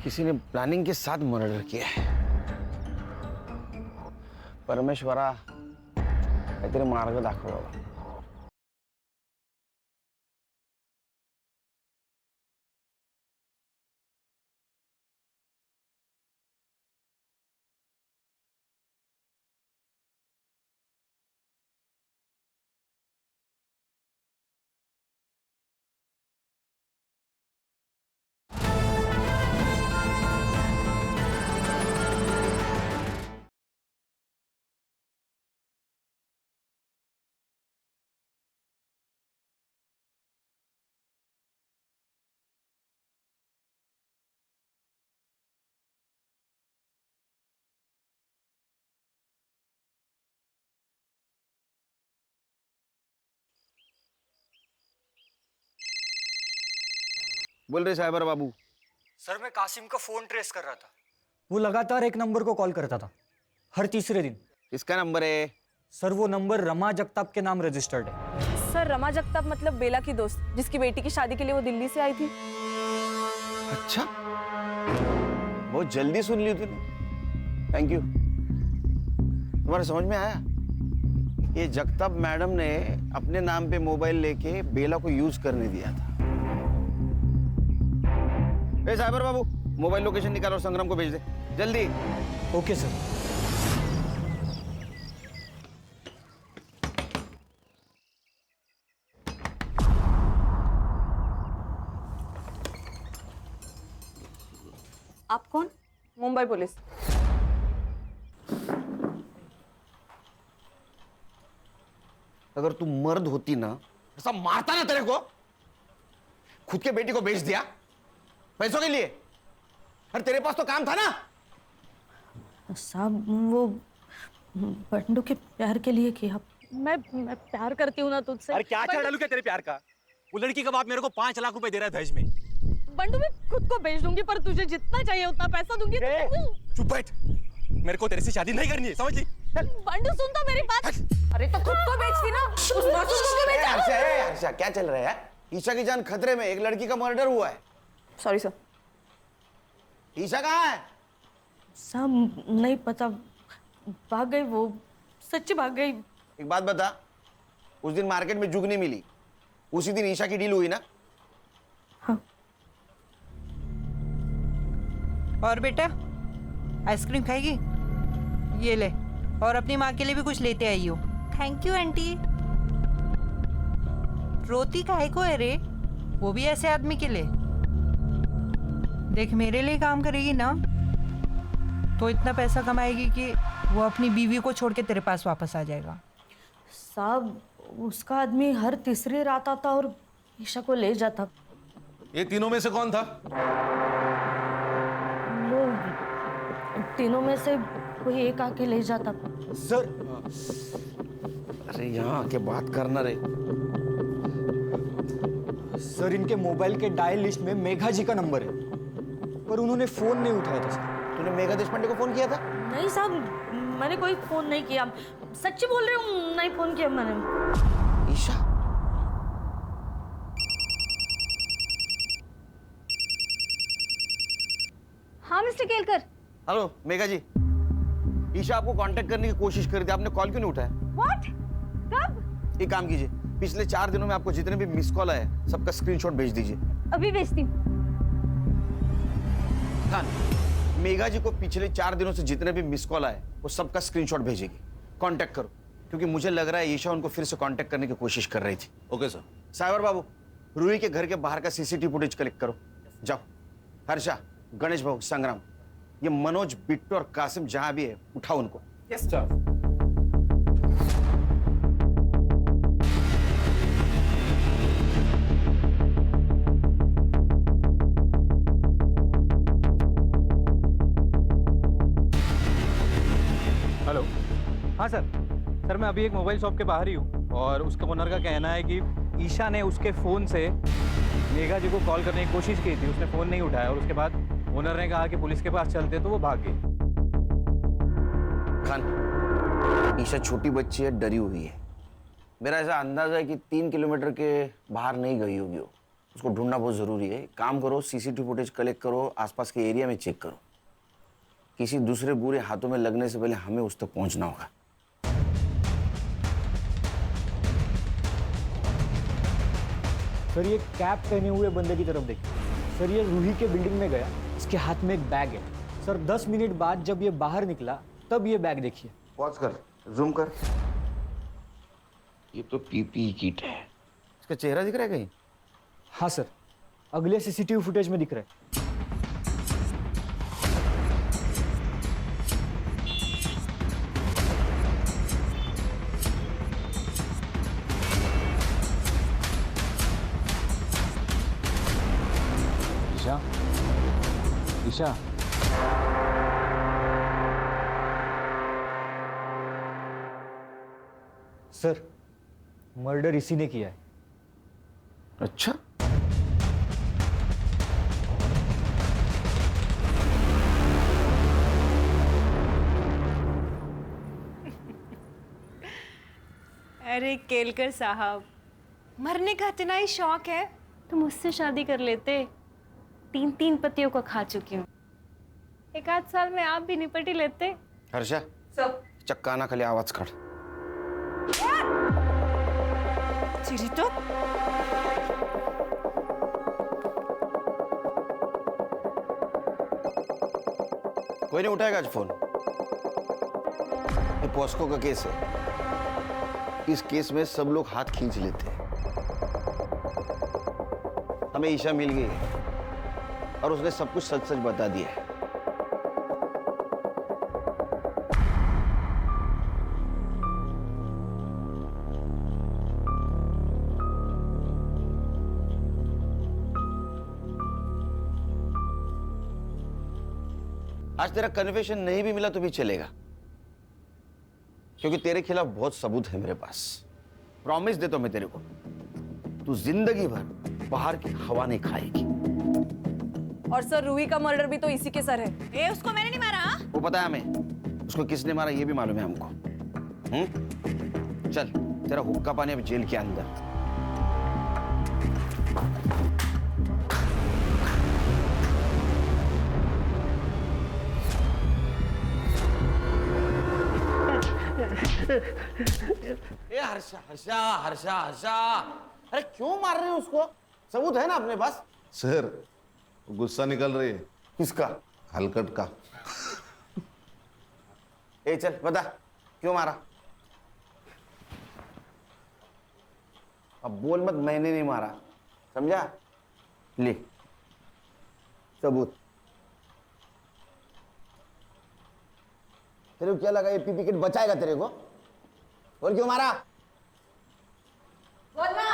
किसी ने प्लानिंग के साथ मर्डर किया है। परमेश्वरा, काहीतरी मार्ग दाखव बाबा। बोल रहे साइबर बाबू। सर, मैं कासिम का फोन ट्रेस कर रहा था। वो लगातार एक नंबर को कॉल करता था, हर तीसरे दिन। किसका नंबर है? सर, वो नंबर रमा जगताप के नाम रजिस्टर्ड है। सर, रमा जगताप मतलब बेला की दोस्त, जिसकी बेटी की शादी के लिए वो दिल्ली से आई थी। अच्छा, बहुत जल्दी सुन ली तूने। Thank you. तुम्हारे समझ में आया? ये जगताप मैडम ने अपने नाम पे मोबाइल लेके बेला को यूज करने दिया था। ए साइबर बाबू, मोबाइल लोकेशन निकाल और संग्राम को भेज दे जल्दी। Okay sir. आप कौन? मुंबई पुलिस। अगर तू मर्द होती ना, ऐसा मारता ना तेरे को। खुद के बेटी को बेच दिया पैसों के लिए। अरे तेरे पास तो काम था ना। साहब, वो बंडू के प्यार के लिए किया। मैं प्यार करती हूँ ना तुझसे। अरे क्या डालू क्या तेरे प्यार का? वो लड़की का बाप मेरे को 5 लाख रुपए दे रहा है दहेज में। बंडू, मैं खुद को बेच दूंगी, पर तुझे जितना चाहिए उतना पैसा दूंगी। चुप बैठ, मेरे को तेरे से शादी नहीं करनी है, समझ ली? बंडू, सुन तो मेरी बात। अरे तो खुद को बेचती ना, उस मासूम को क्यों बेचा? अच्छा, क्या चल रहा है? ईशा की जान खतरे में, एक लड़की का मर्डर हुआ है। Sorry sir. ईशा कहाँ है? साहब, नहीं पता, भाग गई वो, सच्ची भाग गई। एक बात बता, उस दिन मार्केट में जुगनी मिली, उसी दिन ईशा की डील हुई ना? हाँ। और बेटा, आइसक्रीम खाएगी? ये ले, और अपनी माँ के लिए भी कुछ लेते आई हो। Thank you aunty. रोती काहे को है रे? वो भी ऐसे आदमी के लिए। देख, मेरे लिए काम करेगी ना तो इतना पैसा कमाएगी कि वो अपनी बीवी को छोड़ के तेरे पास वापस आ जाएगा। साहब, उसका आदमी हर तीसरी रात आता और ईशा को ले जाता। ये तीनों में से कौन था? वो तीनों में से कोई एक आके ले जाता। सर, अरे यहाँ आके बात करना रे। सर इनके मोबाइल के डायल लिस्ट में मेघा जी का नंबर है, पर उन्होंने फोन नहीं उठाया था सर। तूने मेघा देशपांडे को फोन किया था? नहीं साहब, मैंने कोई फोन नहीं किया। सच्ची बोल रही हूँ, नहीं फोन किया मैंने। ईशा, हाँ मिस्टर केलकर। हेलो मेघा जी, ईशा आपको कांटेक्ट करने की कोशिश कर रही थी, आपने कॉल क्यों नहीं उठाया? व्हाट? कब? एक काम कीजिए, पिछले 4 दिनों में आपको जितने भी मिस कॉल आए सबका स्क्रीनशॉट भेज दीजिए। अभी भेजती हूँ। खान, मेघा जी को पिछले 4 दिनों से जितने भी मिस कॉल आए वो सबका स्क्रीनशॉट भेजेगी। कांटेक्ट करो, क्योंकि मुझे लग रहा है ईशा उनको फिर से कांटेक्ट करने की कोशिश कर रही थी। Okay sir. साइबर बाबू, रूही के घर के बाहर का सीसीटीवी फुटेज कलेक्ट करो। जाओ। हर्षा, गणेश भाऊ, संग्राम, ये मनोज, बिट्टू और कासिम जहां भी है उठाओ उनको। Yes sir. हेलो। हाँ सर, मैं अभी एक मोबाइल शॉप के बाहर ही हूँ और उसका ओनर का कहना है कि ईशा ने उसके फ़ोन से मेघा जी को कॉल करने की कोशिश की थी, उसने फ़ोन नहीं उठाया और उसके बाद ओनर ने कहा कि पुलिस के पास चलते तो वो भाग गई। खान, ईशा छोटी बच्ची है, डरी हुई है। मेरा ऐसा अंदाजा है कि 3 किलोमीटर के बाहर नहीं गई होगी वो। उसको ढूंढना बहुत ज़रूरी है। काम करो, सीसीटीवी फुटेज कलेक्ट करो, आसपास के एरिया में चेक करो। किसी दूसरे बुरे हाथों में लगने से पहले हमें उस तक पहुंचना होगा। सर ये कैप पहने हुए बंदे की तरफ देखिए। सर ये रूही के बिल्डिंग में गया, इसके हाथ में एक बैग है। सर 10 मिनट बाद जब ये बाहर निकला तब ये बैग देखिए। पॉज कर, जूम कर। ये तो पीपीई किट है। इसका चेहरा दिख रहा है कहीं? हाँ सर, अगले सीसीटीवी फुटेज में दिख रहा है। ईशा, सर मर्डर इसी ने किया है। अच्छा, अरे केलकर साहब, मरने का इतना ही शौक है तो मुझसे शादी कर लेते। 3 पतियों को खा चुकी हूँ। 1 आध साल में आप भी निपट ही लेते। हर्षा, चक्का ना खाली आवाज काढ। चिरी तो कोई नहीं उठाएगा आज फोन। ये पॉस्को का केस है। इस केस में सब लोग हाथ खींच लेते हैं। हमें ईशा मिल गई है और उसने सब कुछ सच सच बता दिया है। आज तेरा कन्फेशन नहीं भी मिला तो भी चलेगा, क्योंकि तेरे खिलाफ बहुत सबूत है मेरे पास। प्रॉमिस देता हूं मैं तेरे को, तू जिंदगी भर बाहर की हवा नहीं खाएगी। और सर, रूही का मर्डर भी तो इसी के सर है। उसको मैंने नहीं मारा। वो पता है हमें, उसको किसने मारा ये भी मालूम है हमको। चल, तेरा हुक्का पानी अब जेल के अंदर। ए हर्षा हर्षा हर्षा हर्षा, अरे क्यों मार रहे हो उसको? सबूत है ना अपने पास। सर, गुस्सा निकल रही है। किसका? हलकट का। ए चल बता, क्यों मारा? अब बोल मत मैंने नहीं मारा, समझा? ले सबूत। तेरे को क्या लगा ये पीपी किट बचाएगा तेरे को? और क्यों मारा? बोलना।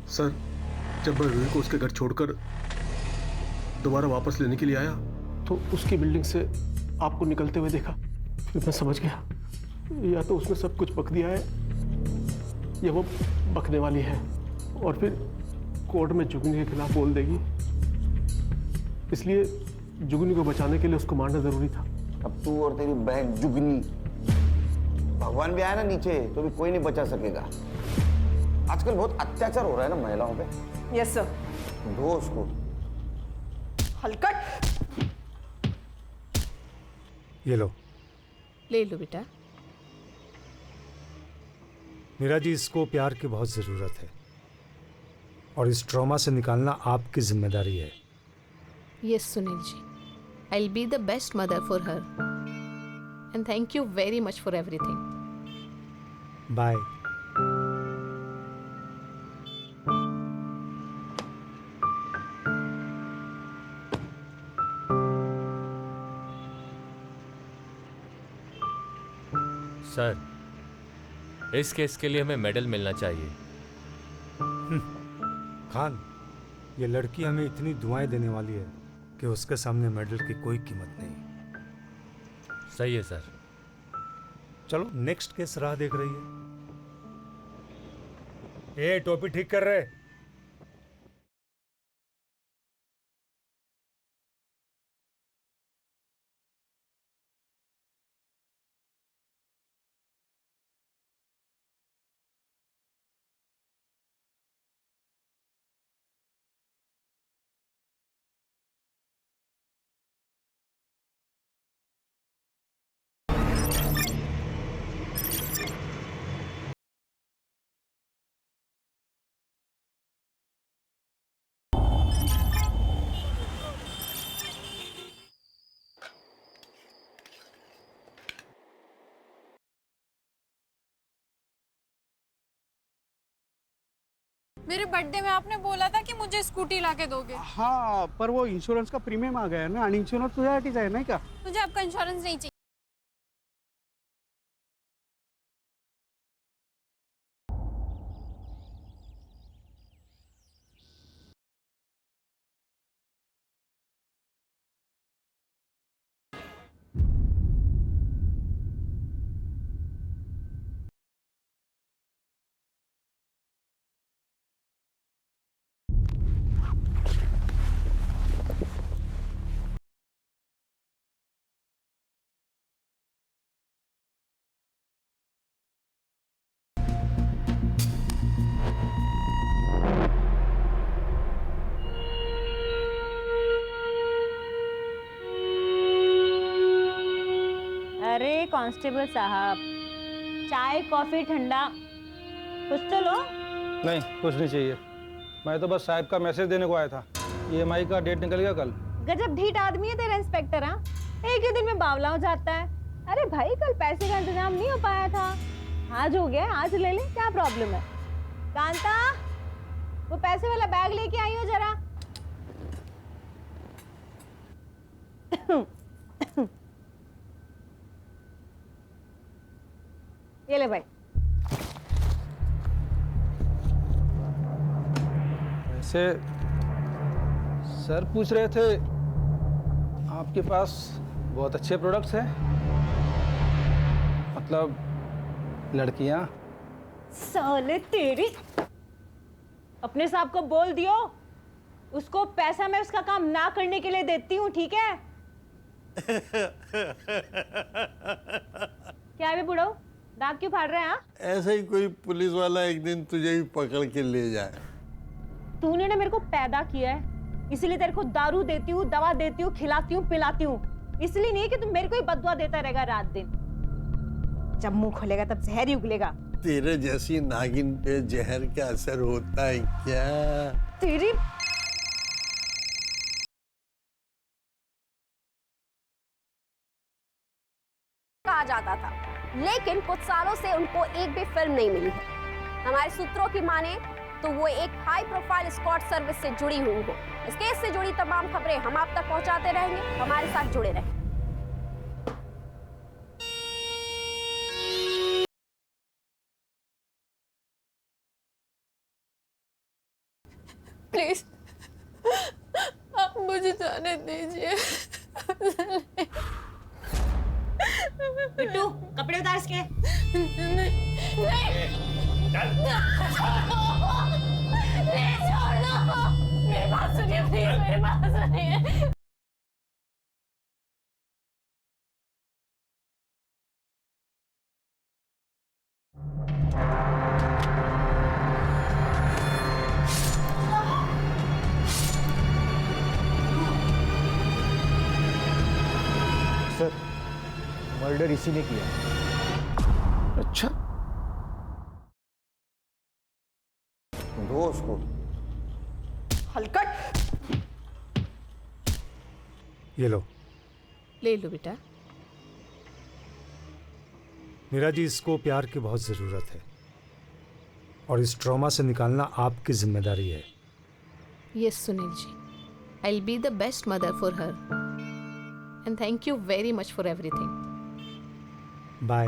सर, जब मैं रूही को उसके घर छोड़कर दोबारा वापस लेने के लिए आया तो उसकी बिल्डिंग से आपको निकलते हुए देखा। फिर मैं समझ गया या तो उसने सब कुछ बक दिया है या वो बकने वाली है और फिर कोर्ट में जुगनी के खिलाफ बोल देगी। इसलिए जुगनी को बचाने के लिए उसको मारना जरूरी था। अब तू और तेरी बहन जुगनी, भगवान भी आया ना नीचे तो भी कोई नहीं बचा सकेगा। आजकल बहुत अत्याचार हो रहा है ना महिलाओं पे। Yes sir. धो उसको। हलकट। ये लो। ले लो बेटा। मीरा जी, इसको प्यार की बहुत ज़रूरत है और इस ट्रॉमा से निकालना आपकी जिम्मेदारी है। Yes Sunil ji, I will be the best mother for her and thank you very much for everything. Bye. Sir, इस केस के लिए हमें मेडल मिलना चाहिए। खान, ये लड़की हमें इतनी दुआएं देने वाली है कि उसके सामने मेडल की कोई कीमत नहीं। सही है सर। चलो नेक्स्ट केस राह देख रही है। ए, टोपी ठीक कर रहे। मेरे बर्थडे में आपने बोला था कि मुझे स्कूटी लाके दोगे। हाँ, पर वो इंश्योरेंस का प्रीमियम आ गया है ना, आणि इंश्योरेंस तुझ्यासाठीच आहे नाही का? मुझे आपका इंश्योरेंस नहीं चाहिए। अरे कांस्टेबल साहब, चाय कॉफी ठंडा कुछ तो लो। नहीं, कुछ नहीं चाहिए। मैं तो बस साहब का मैसेज देने को आया था। EMI का डेट निकल गया कल। गजब ढीठ आदमी है तेरा इंस्पेक्टर। हाँ, एक ही दिन में बावला हो जाता है। अरे भाई, कल पैसे का इंतजाम नहीं हो पाया था, आज हो गया, आज ले ले, क्या प्रॉब्लम है? कांता, वो पैसे वाला बैग लेके आई हो जरा। ये ले भाई। वैसे सर पूछ रहे थे आपके पास बहुत अच्छे प्रोडक्ट्स हैं, मतलब लड़कियां। साले तेरी, अपने साहब को बोल दियो, उसको पैसा मैं उसका काम ना करने के लिए देती हूँ, ठीक है? क्या है बुढ़ो, दांत क्यों फाड़ रहे हैं? ऐसे ही कोई पुलिस वाला एक दिन तुझे भी पकड़ के ले जाए। तूने ना मेरे को पैदा किया है, इसलिए तेरे को दारू देती हूँ, दवा देती हूँ, खिलाती हूँ, पिलाती हूँ, इसलिए नहीं कि तू मेरे को ही बददुआ देता रहेगा रात दिन। जब मुंह खोलेगा तब जहर ही उगलेगा। तेरे जैसी नागिन पे जहर का असर होता है क्या? तेरी कहा जाता था, लेकिन कुछ सालों से उनको एक भी फिल्म नहीं मिली है। हमारे सूत्रों की माने तो वो एक हाई प्रोफाइल स्क्वाड सर्विस से जुड़ी हुई है। इस केस से जुड़ी तमाम खबरें हम आप तक पहुंचाते रहेंगे, हमारे साथ जुड़े रहें। प्लीज आप मुझे जाने दीजिए। बिट्टू कपड़े उतार इसके। प्लीज छोड़ दो, मेरी बात सुनिए, प्लीज मेरी बात सुनिए। सर मर्डर इसी ने किया। अच्छा, दो उसको। हलकट। ये लो। ले लो बेटा। मीरा जी, इसको प्यार की बहुत ज़रूरत है और इस ट्रॉमा से निकालना आपकी जिम्मेदारी है। Yes Sunil ji, I will be the best mother for her and thank you very much for everything. Bye.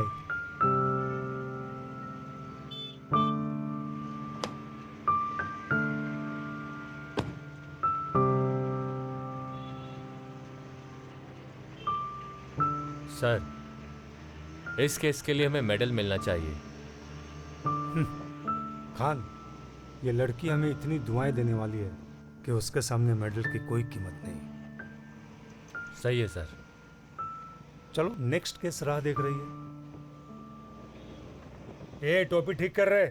Sir, इस केस के लिए हमें मेडल मिलना चाहिए। खान, ये लड़की हमें इतनी दुआएं देने वाली है कि उसके सामने मेडल की कोई कीमत नहीं। सही है सर। चलो नेक्स्ट केस राह देख रही है। ए टोपी ठीक कर रहे।